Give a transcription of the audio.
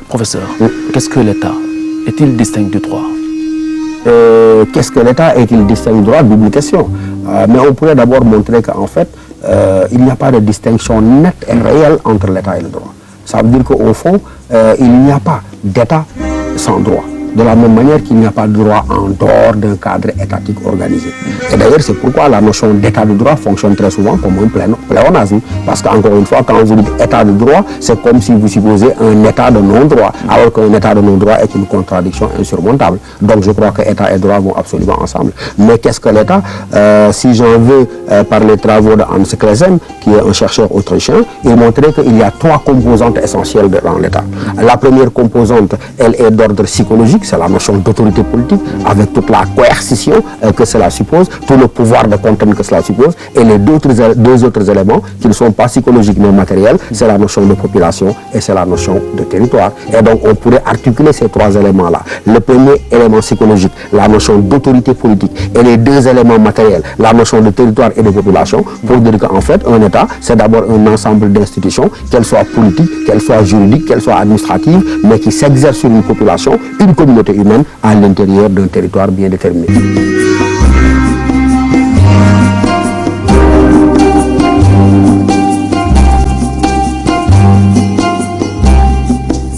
Professeur, qu'est-ce que l'État? Est-il distinct du droit? Qu'est-ce que l'État? Est-il distinct du droit? Double question. Mais on pourrait d'abord montrer qu'en fait, il n'y a pas de distinction nette et réelle entre l'État et le droit. Ça veut dire qu'au fond, il n'y a pas d'État sans droit. De la même manière qu'il n'y a pas de droit en dehors d'un cadre étatique organisé. Et d'ailleurs, c'est pourquoi la notion d'état de droit fonctionne très souvent comme un pléonasme. Parce qu'encore une fois, quand vous dites état de droit, c'est comme si vous supposez un état de non-droit, alors qu'un état de non-droit est une contradiction insurmontable. Donc je crois que état et droit vont absolument ensemble. Mais qu'est-ce que l'état? Si j'en veux par les travaux de Hans Kelsen, qui est un chercheur autrichien, il montrait qu'il y a trois composantes essentielles dans l'état. La première composante, elle est d'ordre psychologique, c'est la notion d'autorité politique, avec toute la coercition que cela suppose, tout le pouvoir de contrainte que cela suppose, et les deux autres éléments qui ne sont pas psychologiques mais matériels, c'est la notion de population et c'est la notion de territoire. Et donc on pourrait articuler ces trois éléments-là. Le premier élément psychologique, la notion d'autorité politique, et les deux éléments matériels, la notion de territoire et de population, pour dire qu'en fait, un État, c'est d'abord un ensemble d'institutions, qu'elles soient politiques, qu'elles soient juridiques, qu'elles soient administratives, mais qui s'exercent sur une population, une communauté humaine à l'intérieur d'un territoire bien déterminé.